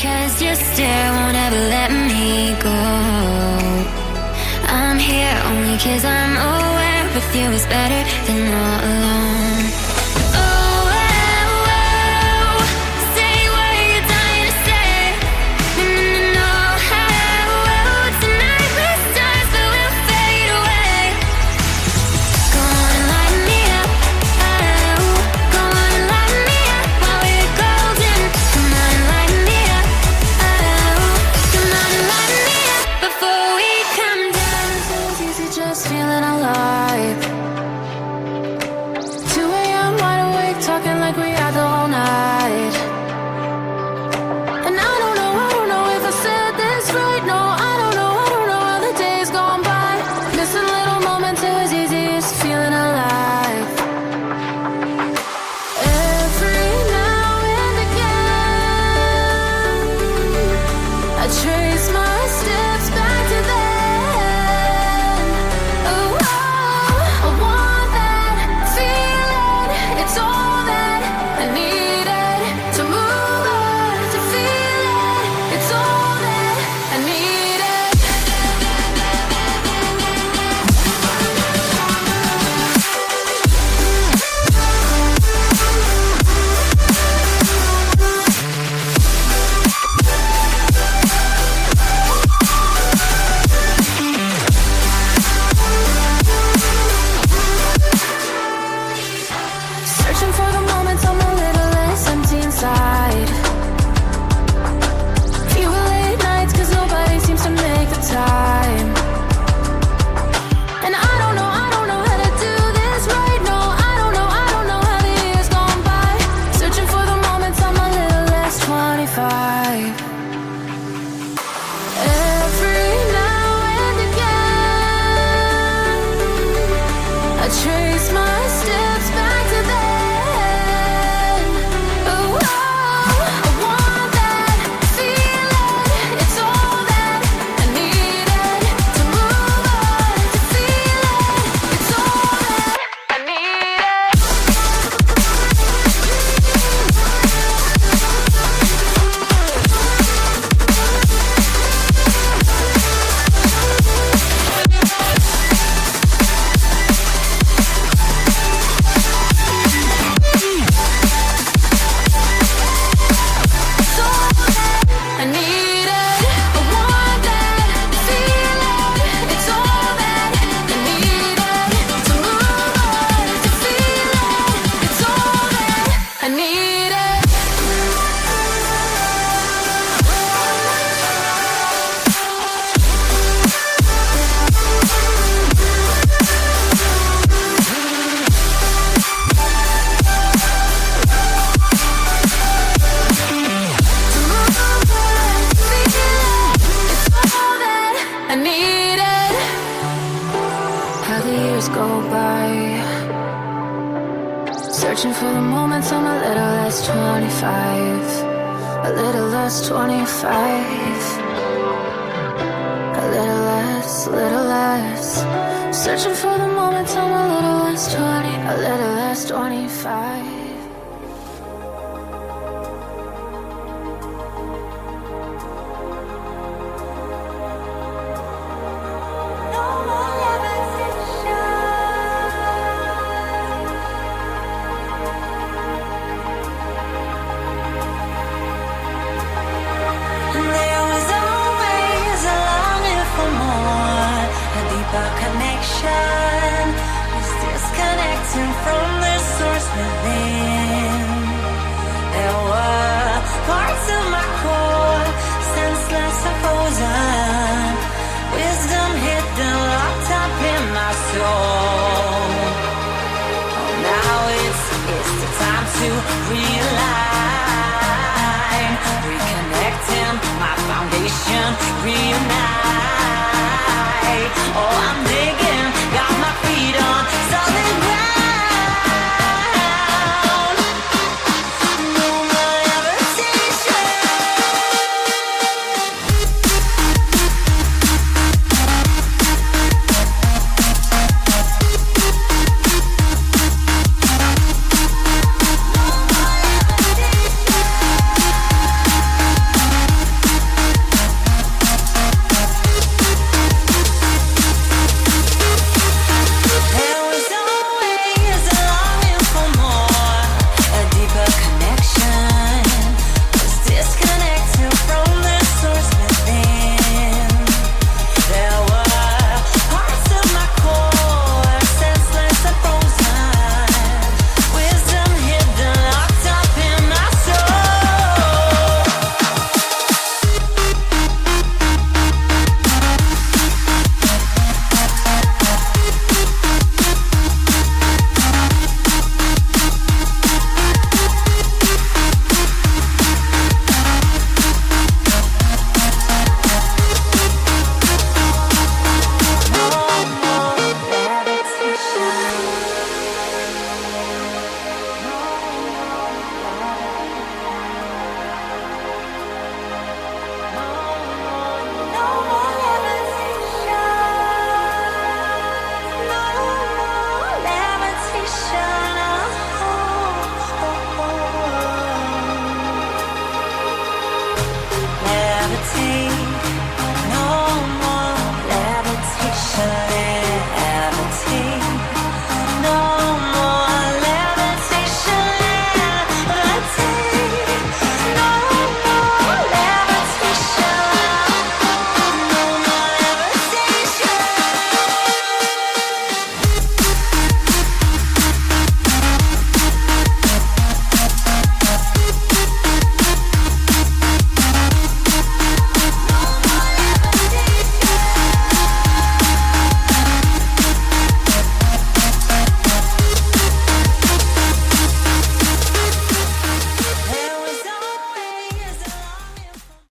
'cause your stare won't ever let me go. I'm here only 'cause I'm aware with you is better than all alone. Oh, oh, oh, say what you're dying to say. No, no, no, oh, oh, tonight we're stars but we'll fade away. Go on and light me up, oh, go on and light me up while we're golden. Come on and light me up, oh, come on and light me up before we come down. It's easy just feeling alive. 2 a.m. wide awake, talking like we had the whole night. And I don't know if I said this right. No, I don't know how the days gone by. Missing little moments, it was easy just feeling alive. Every now and again, I trace my steps back to then. Oh, I want that feeling. It's all that I needed to move on, to feel it. It's all that I needed. Searching for the moments I'm a little less empty inside. Fewer late nights 'cause nobody seems to make the time. And I don't know how to do this right. No, I don't know how the years gone by. Searching for the moments I'm a little less 25. Every now and again, I trace my steps back to then. Oh, I want that feeling. It's all that I needed to move on, to feel it. It's all that I needed. It's all that I needed. I want that feeling. It's all that I needed to move on, to feel it. It's all that I needed. To move on, to feel it. It's all that I needed. How the years go by, searching for the moments I'm a little less 25. A little less 25. A little less. Searching for the moments I'm a little less 20. A little less 25.